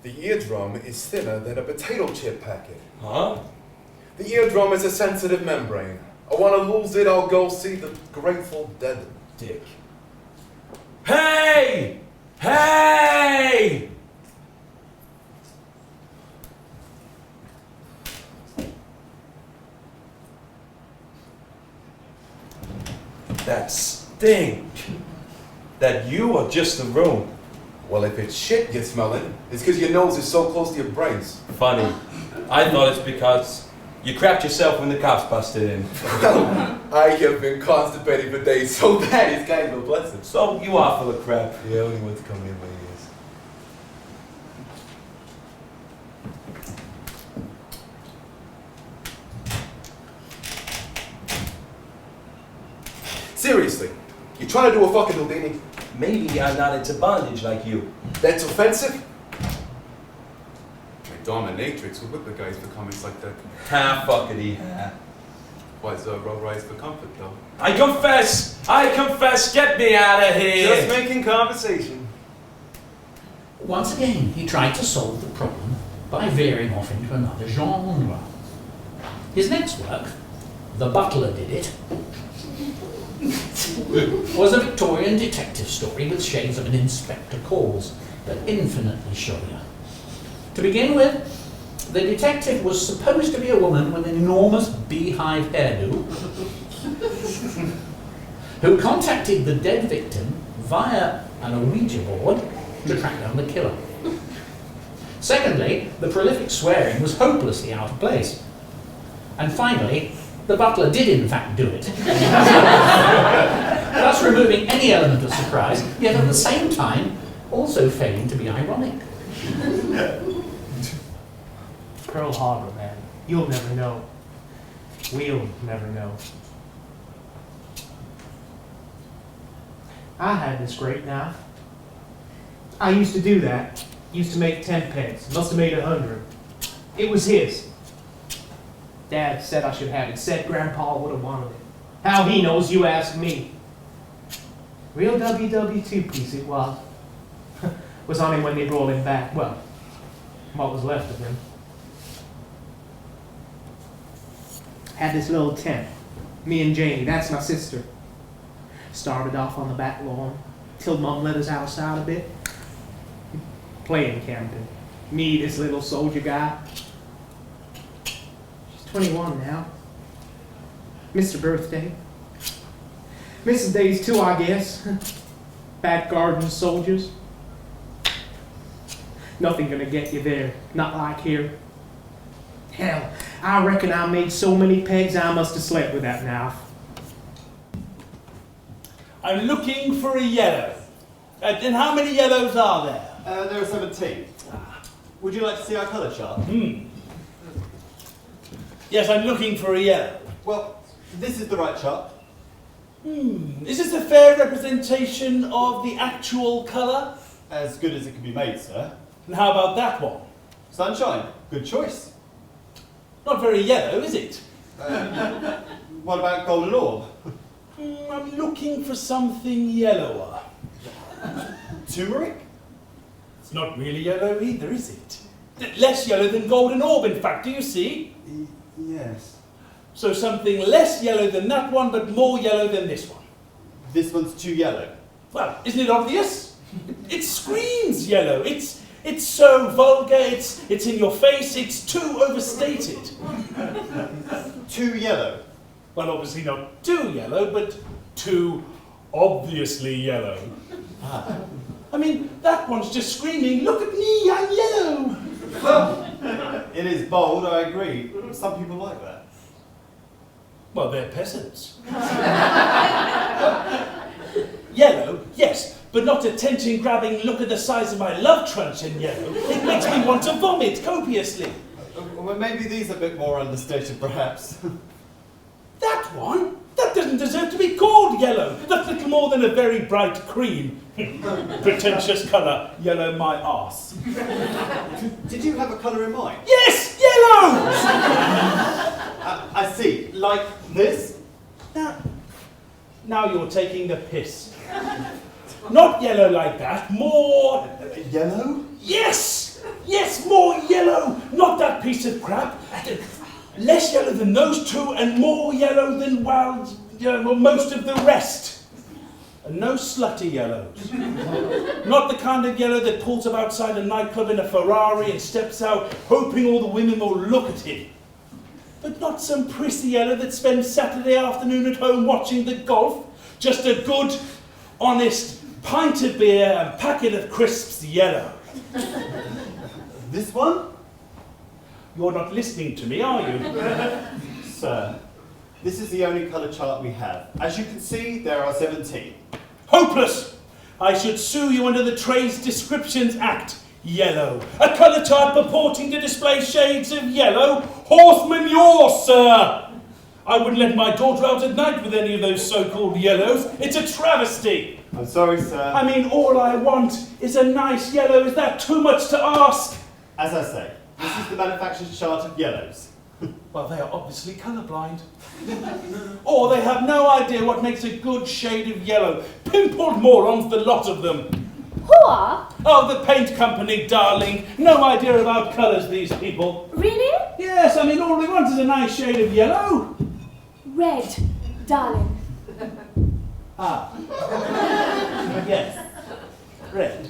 The eardrum is thinner than a potato chip packet. Huh? The eardrum is a sensitive membrane. I want to lose it, I'll go see the Grateful Dead. Dick. Hey! Hey! That stink. That you or just the room? Well, if it's shit you're smelling, it's because your nose is so close to your brains. Funny. I thought it's because you crapped yourself when the cops busted in. I have been constipated for days, so that is kind of a blessing. So you are full of crap. Yeah, only one's coming in my ears. Seriously, you trying to do a fucking Houdini? Maybe I'm not into bondage like you. That's offensive? My dominatrix would whip the guys for comments like that. Ha, fuckity ha. Why is road rides for comfort, though? I confess, get me out of here! Just making conversation. Once again, he tried to solve the problem by veering off into another genre. His next work, The Butler Did It, was a Victorian detective story with shades of an Inspector Calls, but infinitely showier. To begin with, the detective was supposed to be a woman with an enormous beehive hairdo who contacted the dead victim via an Ouija board to track down the killer. Secondly, the prolific swearing was hopelessly out of place. And finally, the butler did in fact do it, thus removing any element of surprise, yet at the same time also failing to be ironic. Pearl Harbor, man. You'll never know. We'll never know. I had this great knife. I used to do that. Used to make 10 pence. Must have made 100. It was his. Dad said I should have it. Said Grandpa would have wanted it. How he knows, you ask me. Real WW2 piece it was. Was on him when they brought him back. Well, what was left of him. Had this little tent. Me and Janie, that's my sister. Started off on the back lawn, till Mom let us outside a bit. Playing camping. Me, this little soldier guy. She's 21 now. Mr. Birthday. Mrs. Days too, I guess. Back garden soldiers. Nothing gonna get you there, not like here. Hell, I reckon I made so many pegs I must have slept with that knife. I'm looking for a yellow. And how many yellows are there? There are 17. Would you like to see our colour chart? Yes, I'm looking for a yellow. Well, this is the right chart. Is this a fair representation of the actual colour? As good as it can be made, sir. And how about that one? Sunshine. Good choice. Not very yellow, is it? What about golden orb? I'm looking for something yellower. Turmeric? It's not really yellow either, is it? Less yellow than golden orb, in fact, do you see? Yes. So something less yellow than that one, but more yellow than this one. This one's too yellow. Well, isn't it obvious? It screams yellow. It's so vulgar, it's in your face, it's too overstated. Too yellow? Well, obviously not too yellow, but too obviously yellow. I mean, that one's just screaming, look at me, I'm yellow. Well, it is bold, I agree. Some people like that. Well, they're peasants. Yellow, yes, but not attention-grabbing, look at the size of my love trunch in yellow. It makes me want to vomit copiously. Well, maybe these are a bit more understated, perhaps. That one? That doesn't deserve to be called yellow. That's little more than a very bright cream. Pretentious colour, yellow my arse. Did you have a colour in mind? Yes, yellow! I see. Like this? Now you're taking the piss. Not yellow like that, more... Yellow? Yes! Yes, more yellow! Not that piece of crap. Less yellow than those two and more yellow than, well, most of the rest. And no slutty yellows. Not the kind of yellow that pulls up outside a nightclub in a Ferrari and steps out hoping all the women will look at him. But not some prissy yellow that spends Saturday afternoon at home watching the golf. Just a good, honest pint of beer and packet of crisps yellow. This one? You're not listening to me, are you? Sir, this is the only colour chart we have. As you can see, there are 17. Hopeless! I should sue you under the Trades Descriptions Act. Yellow. A colour chart purporting to display shades of yellow? Horse manure, sir! I wouldn't let my daughter out at night with any of those so-called yellows. It's a travesty. I'm sorry, sir. I mean, all I want is a nice yellow. Is that too much to ask? As I say, this is the manufacturer's chart of yellows. Well, they are obviously colourblind. Or they have no idea what makes a good shade of yellow. Pimpled morons, the lot of them. Who are? Oh, the paint company, darling. No idea about colours, these people. Really? Yes, I mean, all we want is a nice shade of yellow. Red, darling. Ah. Yes. Red.